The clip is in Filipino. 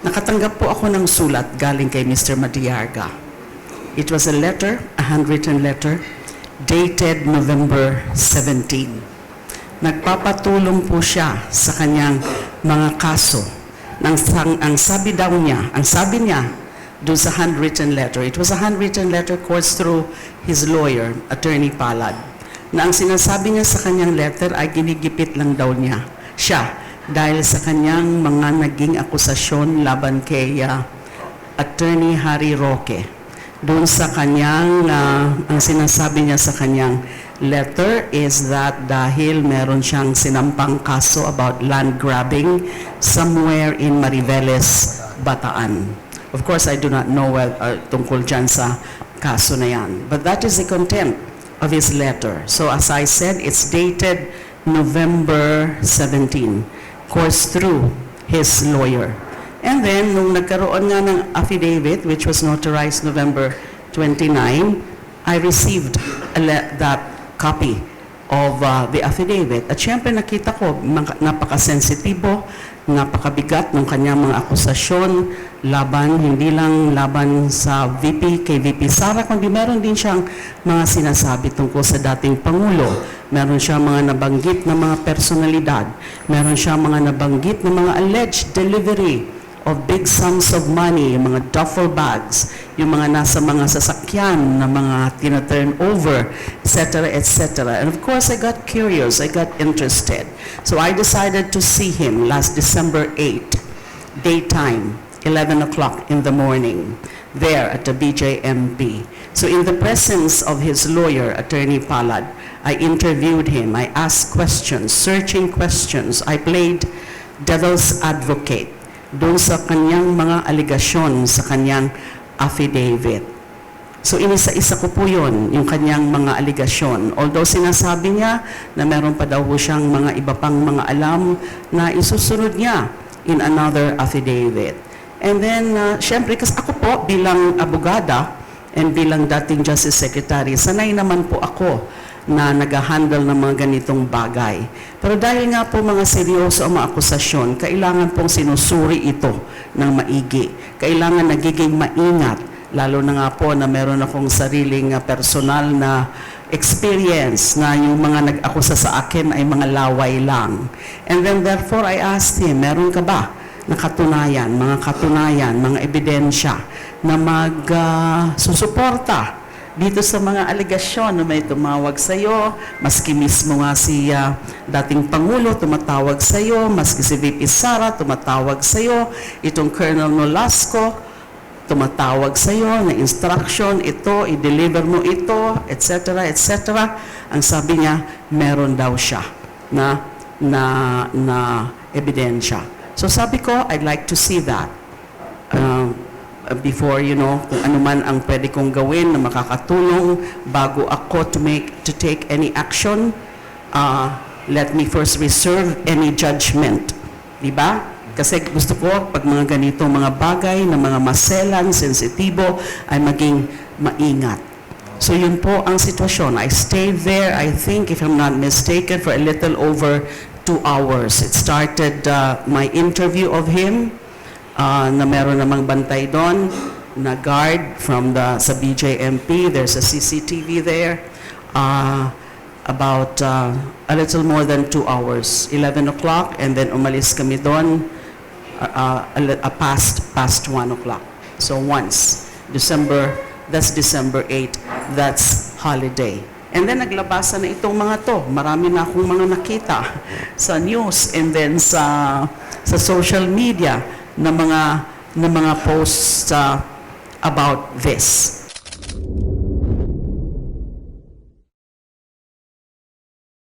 Nakatanggap po ako ng sulat galing kay Mr. Madiarga. It was a letter, a handwritten letter, dated November 17. Nagpapatulong po siya sa kanyang mga kaso. Ang sabi niya, doon sa handwritten letter, it was a handwritten letter course through his lawyer, Attorney Palad, na ang sinasabi niya sa kanyang letter ay ginigipit lang daw niya siya dahil sa kanyang mga naging akusasyon laban kay Attorney Harry Roque. Doon sa kanyang, ang sinasabi niya sa kanyang letter is that dahil meron siyang sinampang kaso about land grabbing somewhere in Mariveles, Bataan. Of course, I do not know tungkol dyan sa kaso na yan. But that is the content of his letter. So as I said, it's dated November 17, course through his lawyer. And then, nung nagkaroon nga ng affidavit, which was notarized November 29, I received that copy of the affidavit. At syempre nakita ko, napakasensitibo, napakabigat ng kanyang mga akusasyon laban, hindi lang laban sa VP, kay VP Sara, kundi meron din siyang mga sinasabi tungkol sa dating Pangulo. Meron siyang mga nabanggit na mga personalidad. Meron siyang mga nabanggit na mga alleged delivery of big sums of money, yung mga duffel bags, yung mga nasa mga sasakyan na mga tina-turn over, etc., etc. And of course, I got curious, I got interested. So I decided to see him last December 8, daytime, 11 o'clock in the morning, there at the BJMP. So in the presence of his lawyer, Attorney Palad, I interviewed him, I asked questions, searching questions. I played devil's advocate doon sa kanyang mga aligasyon sa kanyang affidavit. So inisa-isa ko po yun, yung kanyang mga aligasyon. Although sinasabi niya na meron pa daw po siyang mga iba pang mga alam na isusunod niya in another affidavit. And then, syempre, kasi ako po bilang abogada and bilang dating Justice Secretary, sanay naman po ako na nag-handle ng mga ganitong bagay. Pero dahil nga po mga seryoso ang mga akusasyon, kailangan pong sinusuri ito ng maigi. Kailangan nagiging maingat, lalo na nga po na meron akong sariling personal na experience na yung mga nag-akusa sa akin ay mga laway lang. And then therefore I asked him, meron ka ba na katunayan, mga ebidensya na susuporta dito sa mga aligasyon na may tumawag sa iyo, maski mismo nga si dating Pangulo tumatawag sa iyo, maski si VP Sara tumatawag sa iyo, itong Colonel Nolasco tumatawag sa iyo na instruction ito, i-deliver mo ito, etc., etc. Ang sabi niya, meron daw siya na ebidensya. So sabi ko, I'd like to see that. Before, kung ano man ang pwede kong gawin na makakatulong bago ako to take any action, let me first reserve any judgment. Diba? Kasi gusto ko, pag mga ganito, mga bagay na mga maselan, sensitibo, ay maging maingat. So yun po ang sitwasyon. I stayed there, I think, if I'm not mistaken, for a little over 2 hours. It started my interview of him, na meron namang bantay doon, na guard from sa BJMP. There's a CCTV there. About a little more than 2 hours, 11 o'clock, and then umalis kami doon past 1 o'clock. So once, that's December 8, that's holiday. And then naglabasan na itong mga to. Marami na akong mga nakita sa news and then sa social media na mga posts about this.